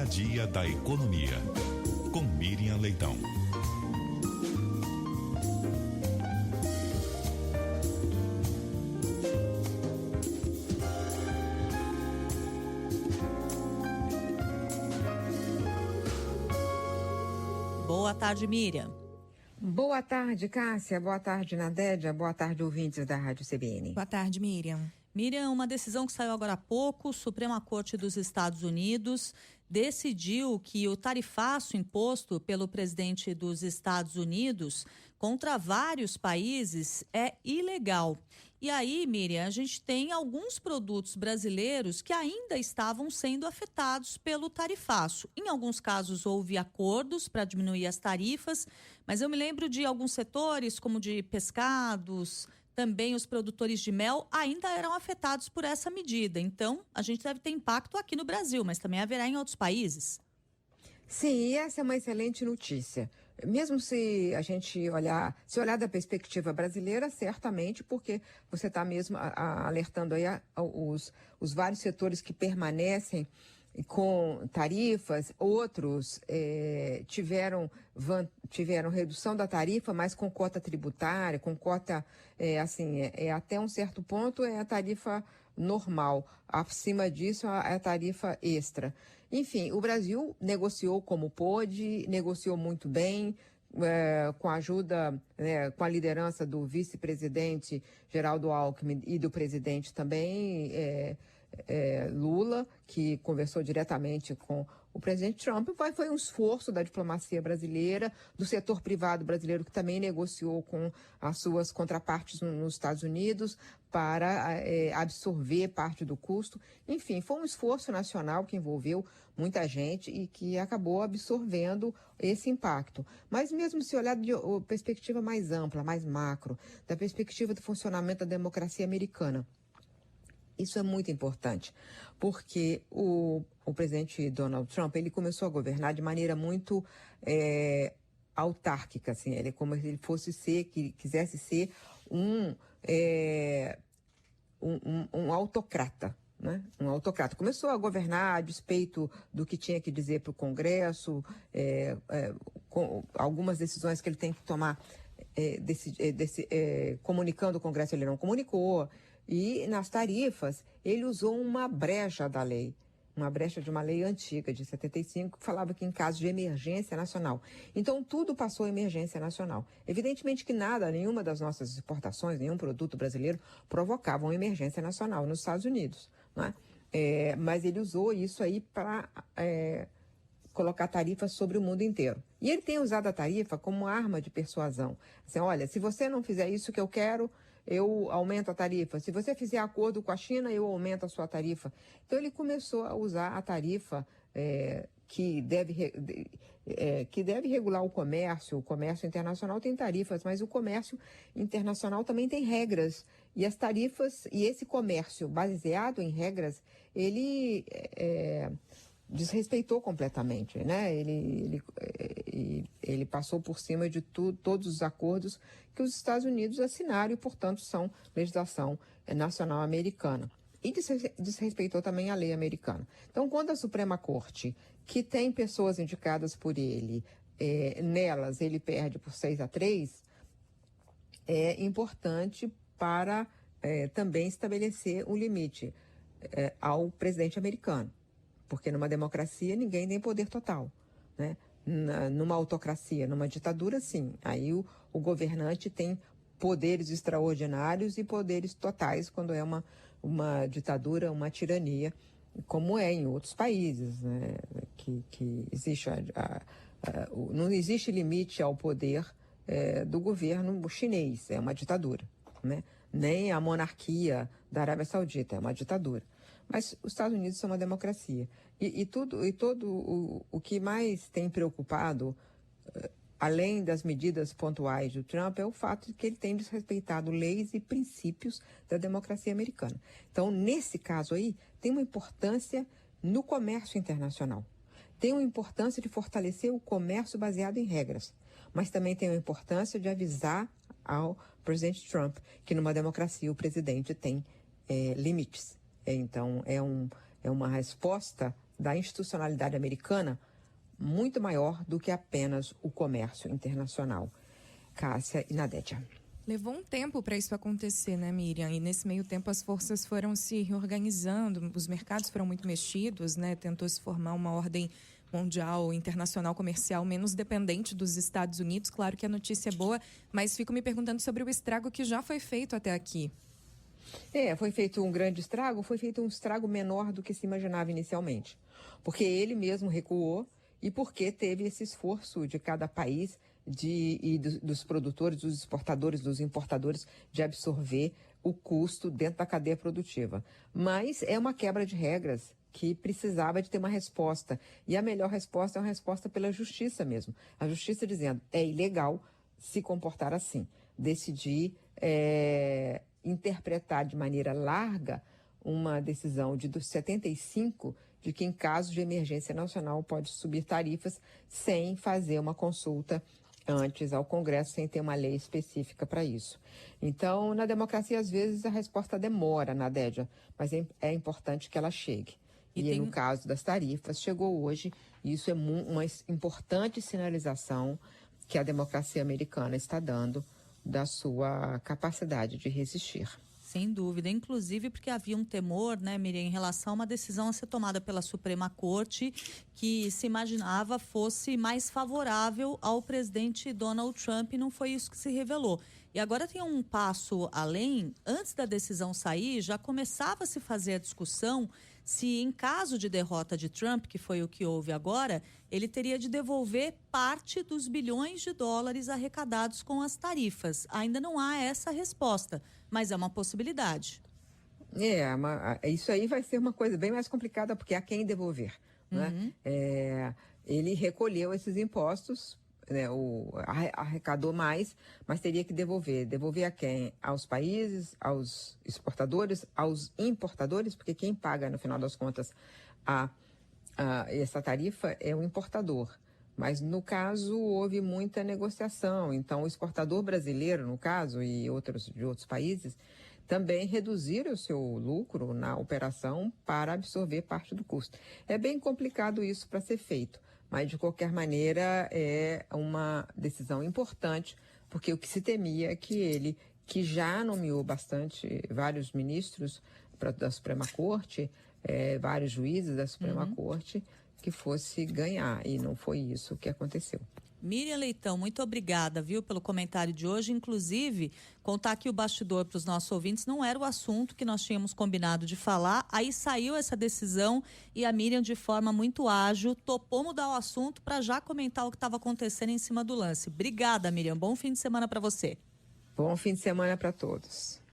dia da economia, com Miriam Leitão. Boa tarde, Miriam. Boa tarde, Cássia. Boa tarde, Nadédia. Boa tarde, ouvintes da Rádio CBN. Boa tarde, Miriam. Miriam, uma decisão que saiu agora há pouco, Suprema Corte dos Estados Unidos decidiu que o tarifaço imposto pelo presidente dos Estados Unidos contra vários países é ilegal. E aí, Miriam, a gente tem alguns produtos brasileiros que ainda estavam sendo afetados pelo tarifaço. Em alguns casos houve acordos para diminuir as tarifas, mas eu me lembro de alguns setores, como de pescados, também os produtores de mel ainda eram afetados por essa medida. Então, a gente deve ter impacto aqui no Brasil, mas também haverá em outros países. Sim, e essa é uma excelente notícia. Mesmo se a gente olhar da perspectiva brasileira, certamente, porque você está mesmo alertando aí os vários setores que permanecem com tarifas, outros tiveram redução da tarifa, mas com cota tributária, com cota, até um certo ponto é a tarifa normal, acima disso é a tarifa extra. Enfim, o Brasil negociou como pôde, negociou muito bem, com a ajuda, com a liderança do vice-presidente Geraldo Alckmin e do presidente também, Lula, que conversou diretamente com o presidente Trump. Foi um esforço da diplomacia brasileira, do setor privado brasileiro, que também negociou com as suas contrapartes nos Estados Unidos para absorver parte do custo. Enfim, foi um esforço nacional que envolveu muita gente e que acabou absorvendo esse impacto. Mas mesmo se olhar de perspectiva mais ampla, mais macro, da perspectiva do funcionamento da democracia americana, isso é muito importante, porque o presidente Donald Trump, ele começou a governar de maneira muito autárquica, assim, ele como se ele quisesse ser um autocrata, né? Um autocrata. Começou a governar a despeito do que tinha que dizer para o Congresso, com algumas decisões que ele tem que tomar, comunicando o Congresso, ele não comunicou. E nas tarifas, ele usou uma brecha da lei, uma brecha de uma lei antiga, de 75, que falava que em caso de emergência nacional. Então, tudo passou a emergência nacional. Evidentemente que nenhuma das nossas exportações, nenhum produto brasileiro provocava uma emergência nacional nos Estados Unidos, né? Mas ele usou isso aí para colocar tarifas sobre o mundo inteiro. E ele tem usado a tarifa como arma de persuasão. Assim, olha, se você não fizer isso que eu quero, eu aumento a tarifa. Se você fizer acordo com a China, eu aumento a sua tarifa. Então, ele começou a usar a tarifa que deve regular o comércio. O comércio internacional tem tarifas, mas o comércio internacional também tem regras. E as tarifas, e esse comércio baseado em regras, ele desrespeitou completamente, né? Ele passou por cima de todos os acordos que os Estados Unidos assinaram e, portanto, são legislação nacional americana. E desrespeitou também a lei americana. Então, quando a Suprema Corte, que tem pessoas indicadas por ele, nelas ele perde por 6-3, é importante para também estabelecer um limite ao presidente americano. Porque numa democracia ninguém tem poder total, né? Numa autocracia, numa ditadura, sim. Aí o governante tem poderes extraordinários e poderes totais quando é uma ditadura, uma tirania, como é em outros países, né? Que existe não existe limite ao poder do governo chinês, é uma ditadura, né? Nem a monarquia da Arábia Saudita, é uma ditadura. Mas os Estados Unidos são uma democracia. E todo o que mais tem preocupado, além das medidas pontuais do Trump, é o fato de que ele tem desrespeitado leis e princípios da democracia americana. Então, nesse caso aí, tem uma importância no comércio internacional. Tem uma importância de fortalecer o comércio baseado em regras. Mas também tem uma importância de avisar ao presidente Trump que numa democracia o presidente tem limites. Então, é uma resposta da institucionalidade americana muito maior do que apenas o comércio internacional. Cássia e Nadédia. Levou um tempo para isso acontecer, né, Miriam? E nesse meio tempo as forças foram se reorganizando, os mercados foram muito mexidos, né? Tentou se formar uma ordem mundial, internacional, comercial menos dependente dos Estados Unidos. Claro que a notícia é boa, mas fico me perguntando sobre o estrago que já foi feito até aqui. Foi feito um grande estrago, foi feito um estrago menor do que se imaginava inicialmente. Porque ele mesmo recuou e porque teve esse esforço de cada país dos produtores, dos exportadores, dos importadores de absorver o custo dentro da cadeia produtiva. Mas é uma quebra de regras que precisava de ter uma resposta. E a melhor resposta é uma resposta pela justiça mesmo. A justiça dizendo, é ilegal se comportar assim. Decidir interpretar de maneira larga uma decisão de 75 de que em caso de emergência nacional pode subir tarifas sem fazer uma consulta antes ao Congresso, sem ter uma lei específica para isso. Então, na democracia, às vezes, a resposta demora, Nadédia, mas é importante que ela chegue. E no caso das tarifas, chegou hoje, e isso é uma importante sinalização que a democracia americana está dando da sua capacidade de resistir. Sem dúvida, inclusive porque havia um temor, né, Miriam, em relação a uma decisão a ser tomada pela Suprema Corte que se imaginava fosse mais favorável ao presidente Donald Trump, e não foi isso que se revelou. E agora tem um passo além. Antes da decisão sair, já começava a se fazer a discussão se, em caso de derrota de Trump, que foi o que houve agora, ele teria de devolver parte dos bilhões de dólares arrecadados com as tarifas. Ainda não há essa resposta, mas é uma possibilidade. Isso aí vai ser uma coisa bem mais complicada, porque há quem devolver. Né? Ele recolheu esses impostos, né, arrecadou mais, mas teria que devolver. Devolver a quem? Aos países, aos exportadores, aos importadores, porque quem paga, no final das contas, essa tarifa é o importador. Mas, no caso, houve muita negociação. Então, o exportador brasileiro, no caso, e de outros países, também reduziram o seu lucro na operação para absorver parte do custo. É bem complicado isso para ser feito, mas, de qualquer maneira, é uma decisão importante, porque o que se temia é que ele, que já nomeou vários ministros da Suprema Corte, vários juízes da Suprema Corte, que fosse ganhar, e não foi isso que aconteceu. Miriam Leitão, muito obrigada, viu, pelo comentário de hoje. Inclusive, contar aqui o bastidor para os nossos ouvintes, não era o assunto que nós tínhamos combinado de falar, aí saiu essa decisão e a Miriam, de forma muito ágil, topou mudar o assunto para já comentar o que estava acontecendo em cima do lance. Obrigada, Miriam, bom fim de semana para você. Bom fim de semana para todos.